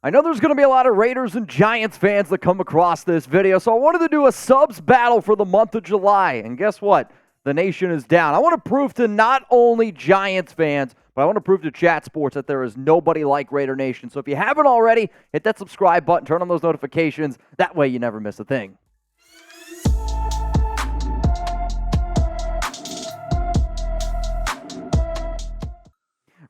I know there's going to be a lot of Raiders and Giants fans that come across this video, so I wanted to do a subs battle for the month of July. And guess what? The nation is down. I want to prove to not only Giants fans, but I want to prove to Chat Sports that there is nobody like Raider Nation. So if you haven't already, hit that subscribe button, turn on those notifications. That way you never miss a thing.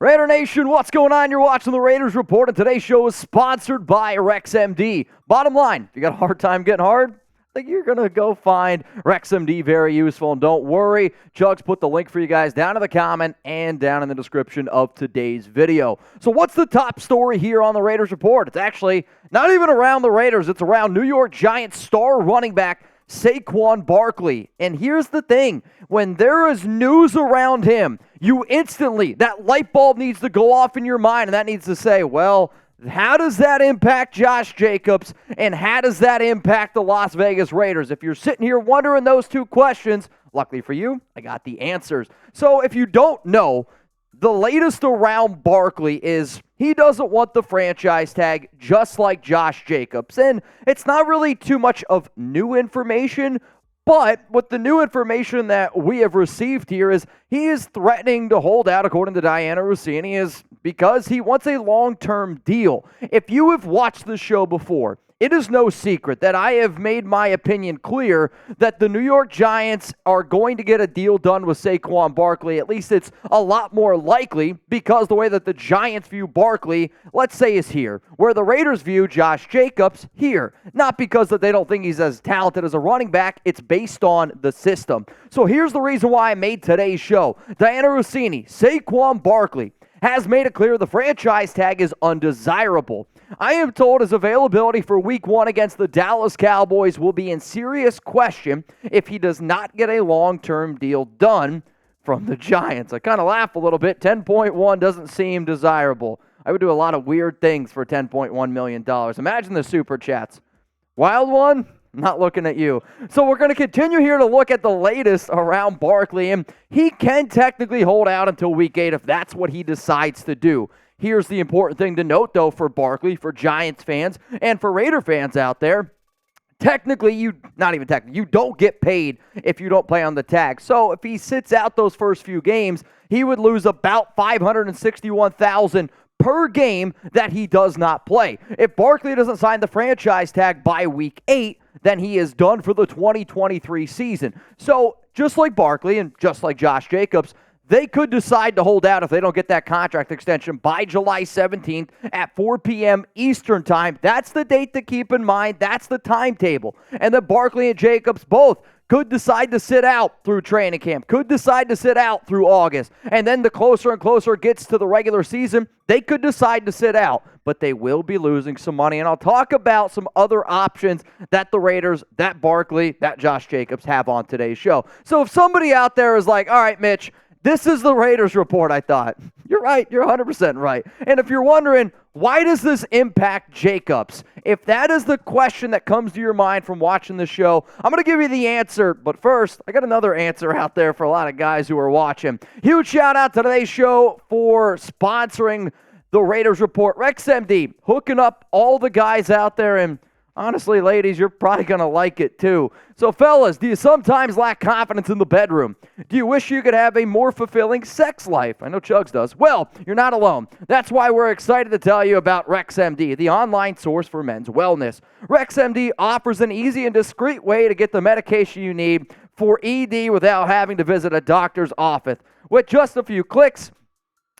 Raider Nation, what's going on? You're watching the Raiders Report, and today's show is sponsored by RexMD. Bottom line, if you got a hard time getting hard, I think you're going to go find RexMD very useful. And don't worry, Chugs put the link for you guys down in the comment and down in the description of today's video. So what's the top story here on the Raiders Report? It's actually not even around the Raiders. It's around New York Giants star running back Saquon Barkley. And here's the thing. When there is news around him, you instantly, that light bulb needs to go off in your mind, and that needs to say, well, how does that impact Josh Jacobs, and how does that impact the Las Vegas Raiders? If you're sitting here wondering those two questions, luckily for you, I got the answers. So if you don't know, the latest around Barkley is he doesn't want the franchise tag just like Josh Jacobs. And it's not really too much of new information, but with the new information that we have received here is he is threatening to hold out, according to Dianna Russini, is because he wants a long-term deal. If you have watched the show before, it is no secret that I have made my opinion clear that the New York Giants are going to get a deal done with Saquon Barkley. At least it's a lot more likely because the way that the Giants view Barkley, let's say, is here, where the Raiders view Josh Jacobs here. Not because that they don't think he's as talented as a running back. It's based on the system. So here's the reason why I made today's show. Dianna Russini, Saquon Barkley, has made it clear the franchise tag is undesirable. I am told his availability for Week 1 against the Dallas Cowboys will be in serious question if he does not get a long-term deal done from the Giants. I kind of laugh a little bit. 10.1 doesn't seem desirable. I would do a lot of weird things for $10.1 million. Imagine the super chats. Wild one? Not looking at you. So we're going to continue here to look at the latest around Barkley, and he can technically hold out until Week 8 if that's what he decides to do. Here's the important thing to note, though, for Barkley, for Giants fans, and for Raider fans out there. Technically, you don't get paid if you don't play on the tag. So if he sits out those first few games, he would lose about $561,000 per game that he does not play. If Barkley doesn't sign the franchise tag by Week 8, then he is done for the 2023 season. So just like Barkley and just like Josh Jacobs, they could decide to hold out if they don't get that contract extension by July 17th at 4 p.m. Eastern time. That's the date to keep in mind. That's the timetable. And then Barkley and Jacobs both could decide to sit out through training camp, could decide to sit out through August. And then the closer and closer it gets to the regular season, they could decide to sit out, but they will be losing some money. And I'll talk about some other options that the Raiders, that Barkley, that Josh Jacobs have on today's show. So if somebody out there is like, all right, Mitch, this is the Raiders Report, I thought. You're right. You're 100% right. And if you're wondering, why does this impact Jacobs? If that is the question that comes to your mind from watching the show, I'm going to give you the answer. But first, I got another answer out there for a lot of guys who are watching. Huge shout out to today's show for sponsoring the Raiders Report. RexMD, hooking up all the guys out there. And honestly, ladies, you're probably going to like it too. So fellas, do you sometimes lack confidence in the bedroom? Do you wish you could have a more fulfilling sex life? I know Chugs does. Well, you're not alone. That's why we're excited to tell you about RexMD, the online source for men's wellness. RexMD offers an easy and discreet way to get the medication you need for ED without having to visit a doctor's office. With just a few clicks,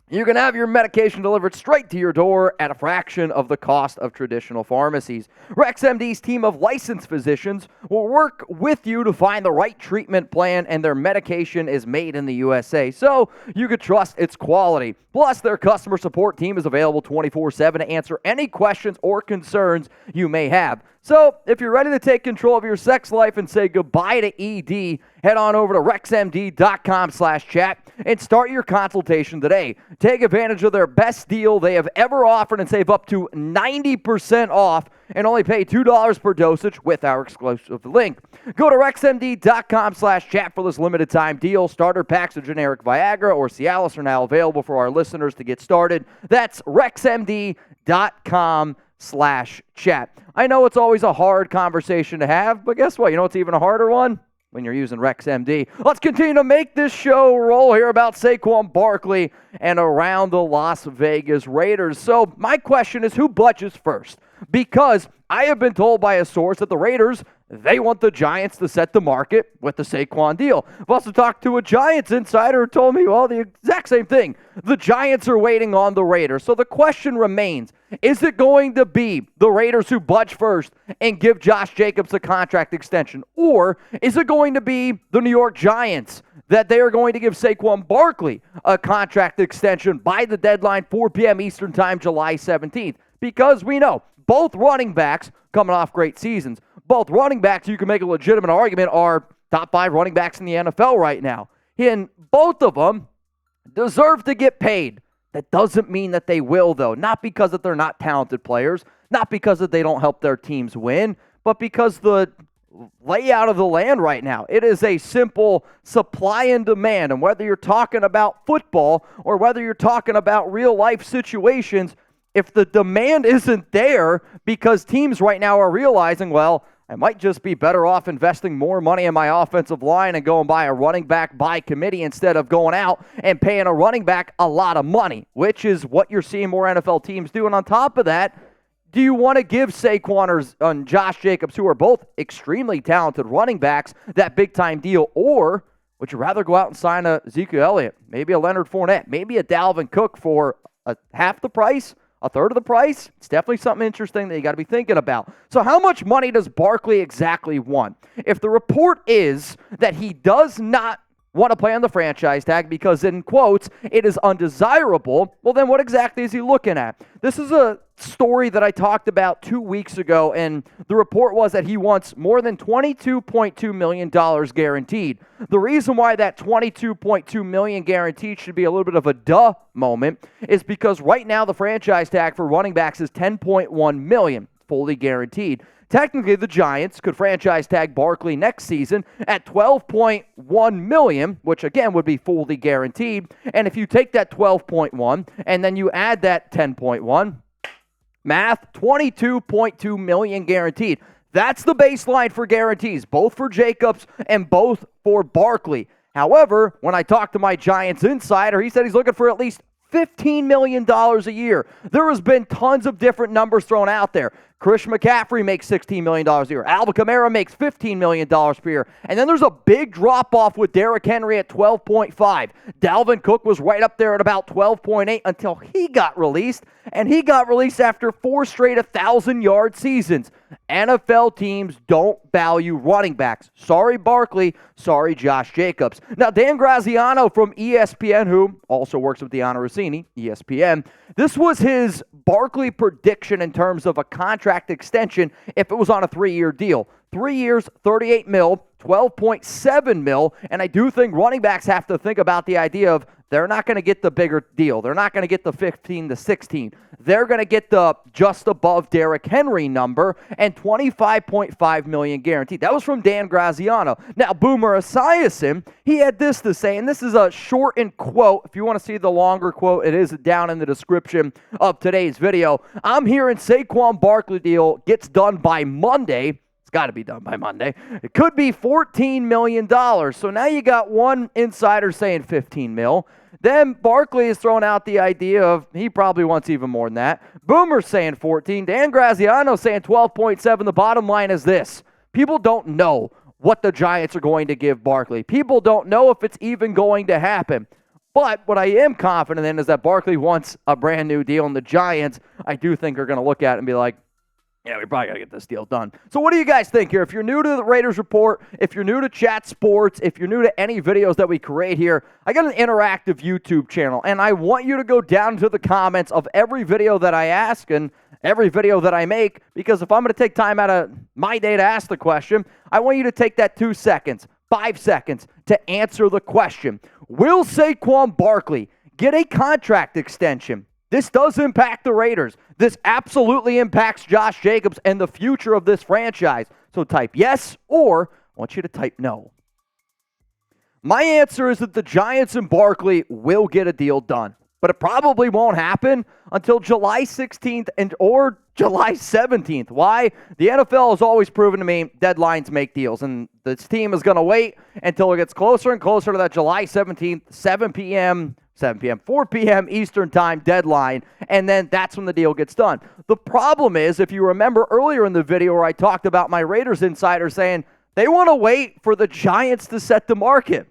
you can have your medication delivered straight to your door at a fraction of the cost of traditional pharmacies. RexMD's team of licensed physicians will work with you to find the right treatment plan, and their medication is made in the USA, so you can trust its quality. Plus, their customer support team is available 24/7 to answer any questions or concerns you may have. So, if you're ready to take control of your sex life and say goodbye to ED, head on over to rexmd.com/chat and start your consultation today. Take advantage of their best deal they have ever offered and save up to 90% off and only pay $2 per dosage with our exclusive link. Go to rexmd.com/chat for this limited time deal. Starter packs of generic Viagra or Cialis are now available for our listeners to get started. That's rexmd.com/chat. I know it's always a hard conversation to have, but guess what? You know what's even a harder one? When you're using RexMD. Let's continue to make this show roll here about Saquon Barkley and around the Las Vegas Raiders. So my question is, who budgets first? Because I have been told by a source that the Raiders, they want the Giants to set the market with the Saquon deal. I've also talked to a Giants insider who told me, well, the exact same thing. The Giants are waiting on the Raiders. So the question remains, is it going to be the Raiders who budge first and give Josh Jacobs a contract extension? Or is it going to be the New York Giants that they are going to give Saquon Barkley a contract extension by the deadline, 4 p.m. Eastern Time, July 17th? Because we know both running backs coming off great seasons. Both running backs, you can make a legitimate argument, are top 5 running backs in the NFL right now. And both of them deserve to get paid. That doesn't mean that they will, though. Not because that they're not talented players, not because that they don't help their teams win, but because the layout of the land right now, it is a simple supply and demand. And whether you're talking about football or whether you're talking about real-life situations, if the demand isn't there because teams right now are realizing, well, I might just be better off investing more money in my offensive line and going by a running back by committee instead of going out and paying a running back a lot of money, which is what you're seeing more NFL teams do. And on top of that, do you want to give Saquon and Josh Jacobs, who are both extremely talented running backs, that big-time deal? Or would you rather go out and sign a Ezekiel Elliott, maybe a Leonard Fournette, maybe a Dalvin Cook for half the price? A third of the price? It's definitely something interesting that you got to be thinking about. So how much money does Barkley exactly want? If the report is that he does not want to play on the franchise tag because, in quotes, it is undesirable, well, then what exactly is he looking at? This is a story that I talked about 2 weeks ago, and the report was that he wants more than $22.2 million guaranteed. The reason why that $22.2 million guaranteed should be a little bit of a duh moment is because right now the franchise tag for running backs is $10.1 million, fully guaranteed. Technically, the Giants could franchise tag Barkley next season at $12.1 million, which again would be fully guaranteed. And if you take that 12.1 and then you add that 10.1, math, $22.2 million guaranteed. That's the baseline for guarantees, both for Jacobs and both for Barkley. However, when I talked to my Giants insider, he said he's looking for at least $15 million a year. There has been tons of different numbers thrown out there. Chris McCaffrey makes $16 million a year. Alvin Kamara makes $15 million per year. And then there's a big drop-off with Derrick Henry at 12.5. Dalvin Cook was right up there at about 12.8 until he got released. And he got released after 4 straight 1,000-yard seasons. NFL teams don't value running backs. Sorry, Barkley. Sorry, Josh Jacobs. Now, Dan Graziano from ESPN, who also works with Dianna Russini, ESPN, this was his Barkley prediction in terms of a contract extension if it was on a 3-year deal. 3 years, $38 million, $12.7 million, and I do think running backs have to think about the idea of they're not going to get the bigger deal. They're not going to get the 15 to 16. They're going to get the just above Derrick Henry number and $25.5 million guaranteed. That was from Dan Graziano. Now, Boomer Esiason, he had this to say, and this is a shortened quote. If you want to see the longer quote, it is down in the description of today's video. I'm hearing Saquon Barkley deal gets done by Monday. Got to be done by Monday. It could be $14 million. So now you got one insider saying $15 million. Then Barkley is throwing out the idea of he probably wants even more than that. Boomer's saying 14. Dan Graziano saying 12.7. The bottom line is this. People don't know what the Giants are going to give Barkley. People don't know if it's even going to happen. But what I am confident in is that Barkley wants a brand new deal, and the Giants, I do think, are going to look at it and be like, yeah, we probably got to get this deal done. So what do you guys think here? If you're new to the Raiders Report, if you're new to Chat Sports, if you're new to any videos that we create here, I got an interactive YouTube channel, and I want you to go down to the comments of every video that I ask and every video that I make, because if I'm going to take time out of my day to ask the question, I want you to take that 2 seconds, 5 seconds to answer the question. Will Saquon Barkley get a contract extension This does impact the Raiders. This absolutely impacts Josh Jacobs and the future of this franchise. So type yes, or I want you to type no. My answer is that the Giants and Barkley will get a deal done, but it probably won't happen until July 16th or July 17th. Why? The NFL has always proven to me deadlines make deals, and this team is going to wait until it gets closer and closer to that July 17th, 4 p.m. Eastern time deadline, and then that's when the deal gets done. The problem is, if you remember earlier in the video where I talked about my Raiders insider saying they want to wait for the Giants to set the market.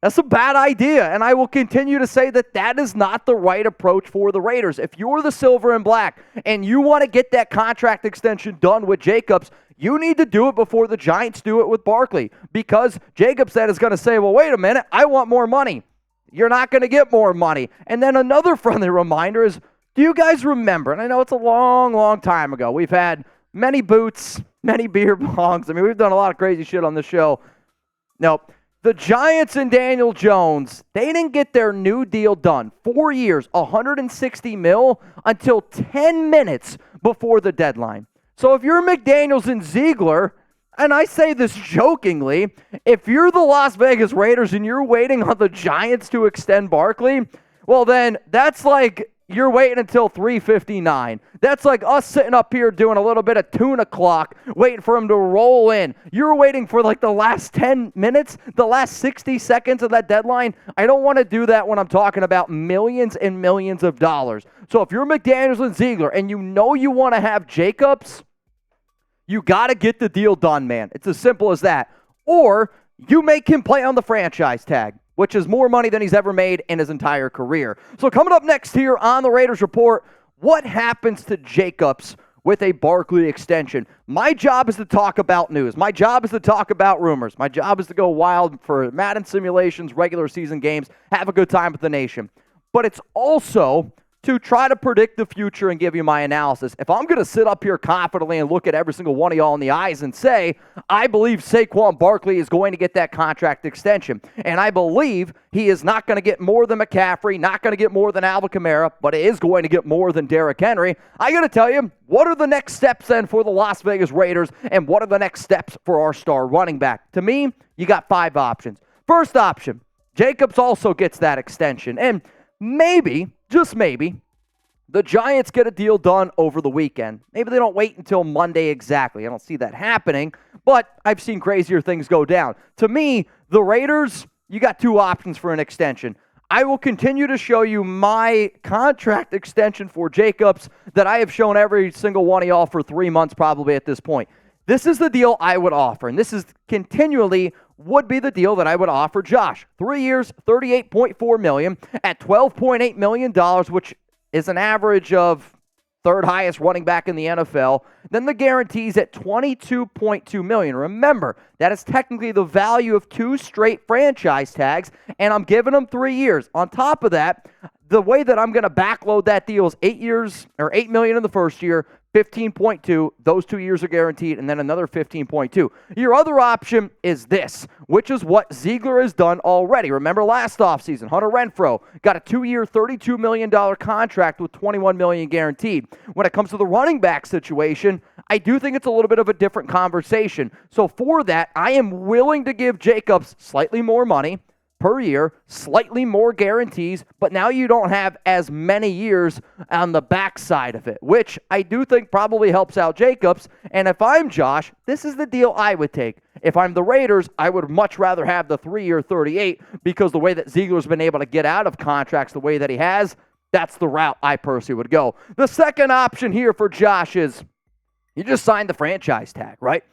That's a bad idea, and I will continue to say that that is not the right approach for the Raiders. If you're the silver and black and you want to get that contract extension done with Jacobs, you need to do it before the Giants do it with Barkley, because Jacobs then is going to say, well, wait a minute, I want more money. You're not going to get more money. And then another friendly reminder is, do you guys remember, and I know it's a long, long time ago, we've had many boots, many beer bongs. I mean, we've done a lot of crazy shit on the show. Nope. The Giants and Daniel Jones, they didn't get their new deal done. 4 years, $160 million until 10 minutes before the deadline. So if you're McDaniels and Ziegler, and I say this jokingly, if you're the Las Vegas Raiders and you're waiting on the Giants to extend Barkley, well then that's like you're waiting until 3:59. That's like us sitting up here doing a little bit of tuna clock, waiting for him to roll in. You're waiting for like the last 10 minutes, the last 60 seconds of that deadline. I don't want to do that when I'm talking about millions and millions of dollars. So if you're McDaniels and Ziegler and you know you want to have Jacobs, you got to get the deal done, man. It's as simple as that. Or you make him play on the franchise tag, which is more money than he's ever made in his entire career. So coming up next here on the Raiders Report, what happens to Jacobs with a Barkley extension? My job is to talk about news. My job is to talk about rumors. My job is to go wild for Madden simulations, regular season games, have a good time with the nation. But it's also to try to predict the future and give you my analysis. If I'm going to sit up here confidently and look at every single one of y'all in the eyes and say, I believe Saquon Barkley is going to get that contract extension, and I believe he is not going to get more than McCaffrey, not going to get more than Alvin Kamara, but he is going to get more than Derrick Henry, I got to tell you, what are the next steps then for the Las Vegas Raiders, and what are the next steps for our star running back? To me, you got 5 options. First option, Jacobs also gets that extension, and maybe, just maybe, the Giants get a deal done over the weekend. Maybe they don't wait until Monday exactly. I don't see that happening, but I've seen crazier things go down. To me, the Raiders, you got 2 options for an extension. I will continue to show you my contract extension for Jacobs that I have shown every single one of y'all for 3 months probably at this point. This is the deal I would offer, and this is continually would be the deal that I would offer Josh. 3 years, $38.4 million at $12.8 million, which is an average of third highest running back in the NFL. Then the guarantees at $22.2 million. Remember, that is technically the value of 2 straight franchise tags, and I'm giving them 3 years. On top of that, the way that I'm going to backload that deal is 8 years, or $8 million in the first year, 15.2, those 2 years are guaranteed, and then another 15.2. Your other option is this, which is what Ziegler has done already. Remember last offseason, Hunter Renfrow got a 2-year, $32 million contract with $21 million guaranteed. When it comes to the running back situation, I do think it's a little bit of a different conversation. So for that, I am willing to give Jacobs slightly more money per year, slightly more guarantees, but now you don't have as many years on the backside of it, which I do think probably helps out Jacobs. And if I'm Josh, this is the deal I would take. If I'm the Raiders, I would much rather have the 3-year 38 because the way that Ziegler's been able to get out of contracts the way that he has, that's the route I personally would go. The second option here for Josh is you just sign the franchise tag, right?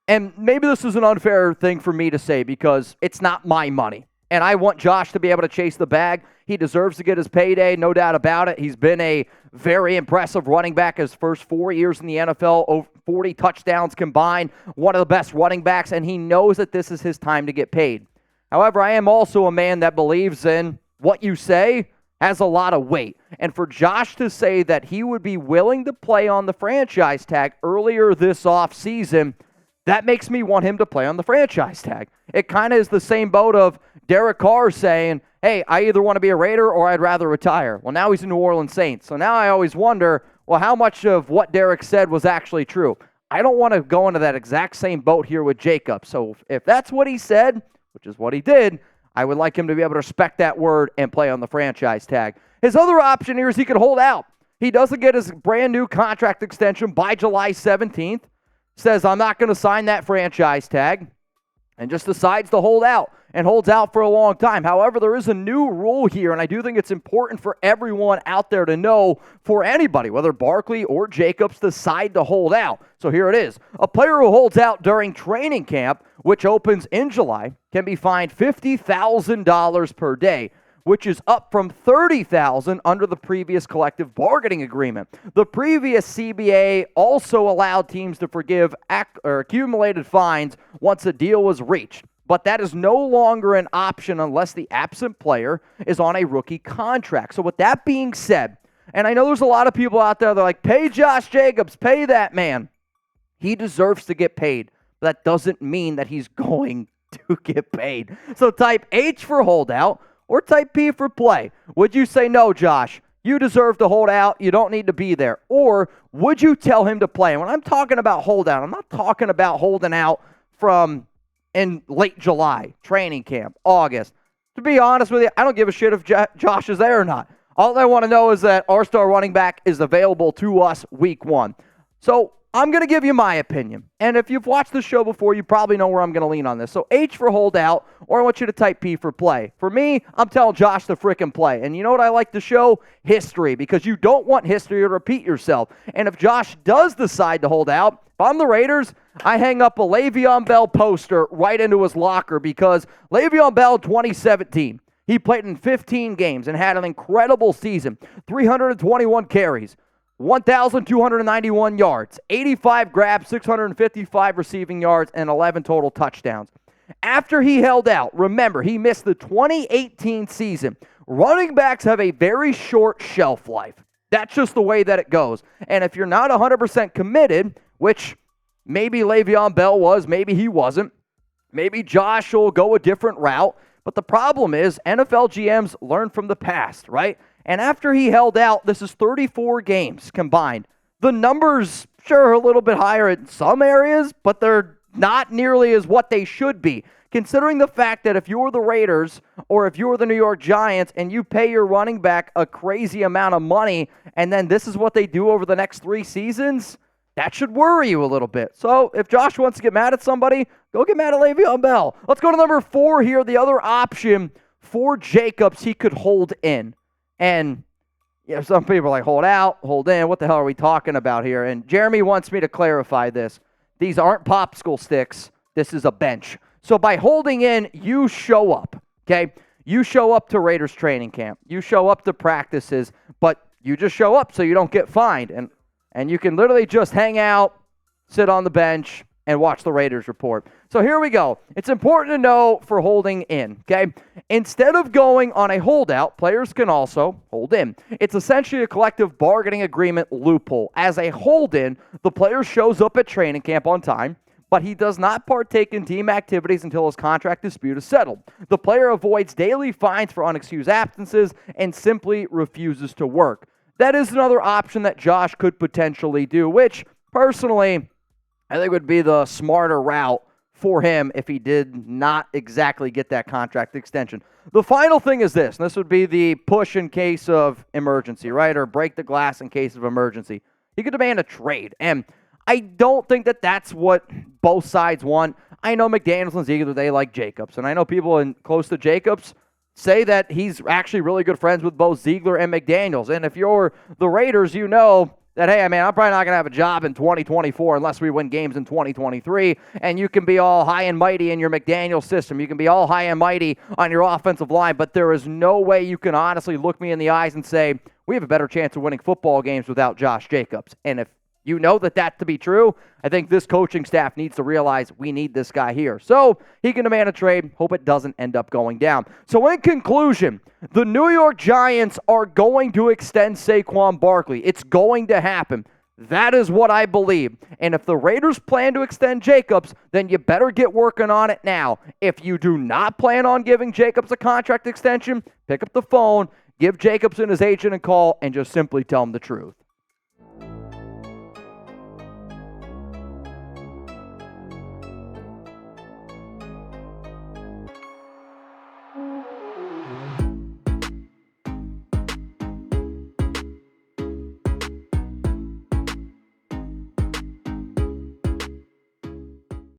And maybe this is an unfair thing for me to say because it's not my money. And I want Josh to be able to chase the bag. He deserves to get his payday, no doubt about it. He's been a very impressive running back his first 4 years in the NFL, over 40 touchdowns combined, one of the best running backs, and he knows that this is his time to get paid. However, I am also a man that believes in what you say has a lot of weight. And for Josh to say that he would be willing to play on the franchise tag earlier this offseason, that makes me want him to play on the franchise tag. It kind of is the same boat of Derek Carr saying, hey, I either want to be a Raider or I'd rather retire. Well, now he's a New Orleans Saints. So now I always wonder, well, how much of what Derek said was actually true? I don't want to go into that exact same boat here with Jacob. So if that's what he said, which is what he did, I would like him to be able to respect that word and play on the franchise tag. His other option here is he could hold out. He doesn't get his brand new contract extension by July 17th, says I'm not going to sign that franchise tag, and just decides to hold out and holds out for a long time. However, there is a new rule here, and I do think it's important for everyone out there to know, for anybody, whether Barkley or Jacobs, decide to hold out. So here it is. A player who holds out during training camp, which opens in July, can be fined $50,000 per day, which is up from $30,000 under the previous collective bargaining agreement. The previous CBA also allowed teams to forgive accumulated fines once a deal was reached, but that is no longer an option unless the absent player is on a rookie contract. So with that being said, and I know there's a lot of people out there that are like, pay Josh Jacobs, pay that man. He deserves to get paid. But that doesn't mean that he's going to get paid. So type H for holdout, or type P for play. Would you say, no, Josh, you deserve to hold out, you don't need to be there? Or would you tell him to play? And when I'm talking about holdout, I'm not talking about holding out from in late July, training camp, August. To be honest with you, I don't give a shit if Josh is there or not. All I want to know is that our star running back is available to us week 1. So I'm going to give you my opinion. And if you've watched the show before, you probably know where I'm going to lean on this. So H for holdout, or I want you to type P for play. For me, I'm telling Josh to frickin' play. And you know what I like to show? History, because you don't want history to repeat yourself. And if Josh does decide to hold out, if I'm the Raiders, I hang up a Le'Veon Bell poster right into his locker, because Le'Veon Bell 2017, he played in 15 games and had an incredible season. 321 carries. 1,291 yards, 85 grabs, 655 receiving yards, and 11 total touchdowns. After he held out, remember, he missed the 2018 season. Running backs have a very short shelf life. That's just the way that it goes. And if you're not 100% committed, which maybe Le'Veon Bell was, maybe he wasn't, maybe Josh will go a different route. But the problem is NFL GMs learn from the past, right? And after he held out, this is 34 games combined. The numbers, sure, are a little bit higher in some areas, but they're not nearly as what they should be. Considering the fact that if you're the Raiders or if you're the New York Giants and you pay your running back a crazy amount of money, and then this is what they do over the next 3 seasons, that should worry you a little bit. So if Josh wants to get mad at somebody, go get mad at Le'Veon Bell. Let's go to number 4 here. The other option for Jacobs, he could hold in. And some people are like, hold out, hold in. What the hell are we talking about here? And Jeremy wants me to clarify this. These aren't popsicle sticks. This is a bench. So by holding in, you show up, okay? You show up to Raiders training camp. You show up to practices, but you just show up so you don't get fined. And you can literally just hang out, sit on the bench, and watch the Raiders report. So here we go. It's important to know for holding in, okay? Instead of going on a holdout, players can also hold in. It's essentially a collective bargaining agreement loophole. As a hold-in, the player shows up at training camp on time, but he does not partake in team activities until his contract dispute is settled. The player avoids daily fines for unexcused absences and simply refuses to work. That is another option that Josh could potentially do, which, personally, I think would be the smarter route for him if he did not exactly get that contract extension. The final thing is this, and this would be the push in case of emergency, right? Or break the glass in case of emergency. He could demand a trade, and I don't think that that's what both sides want. I know McDaniels and Ziegler, they like Jacobs, and I know people close to Jacobs say that he's actually really good friends with both Ziegler and McDaniels. And if you're the Raiders, you know that, hey, man, I'm probably not going to have a job in 2024 unless we win games in 2023, and you can be all high and mighty in your McDaniel system. You can be all high and mighty on your offensive line, but there is no way you can honestly look me in the eyes and say, we have a better chance of winning football games without Josh Jacobs. And if you know that to be true, I think this coaching staff needs to realize we need this guy here. So he can demand a trade. Hope it doesn't end up going down. So in conclusion, the New York Giants are going to extend Saquon Barkley. It's going to happen. That is what I believe. And if the Raiders plan to extend Jacobs, then you better get working on it now. If you do not plan on giving Jacobs a contract extension, pick up the phone, give Jacobs and his agent a call, and just simply tell him the truth.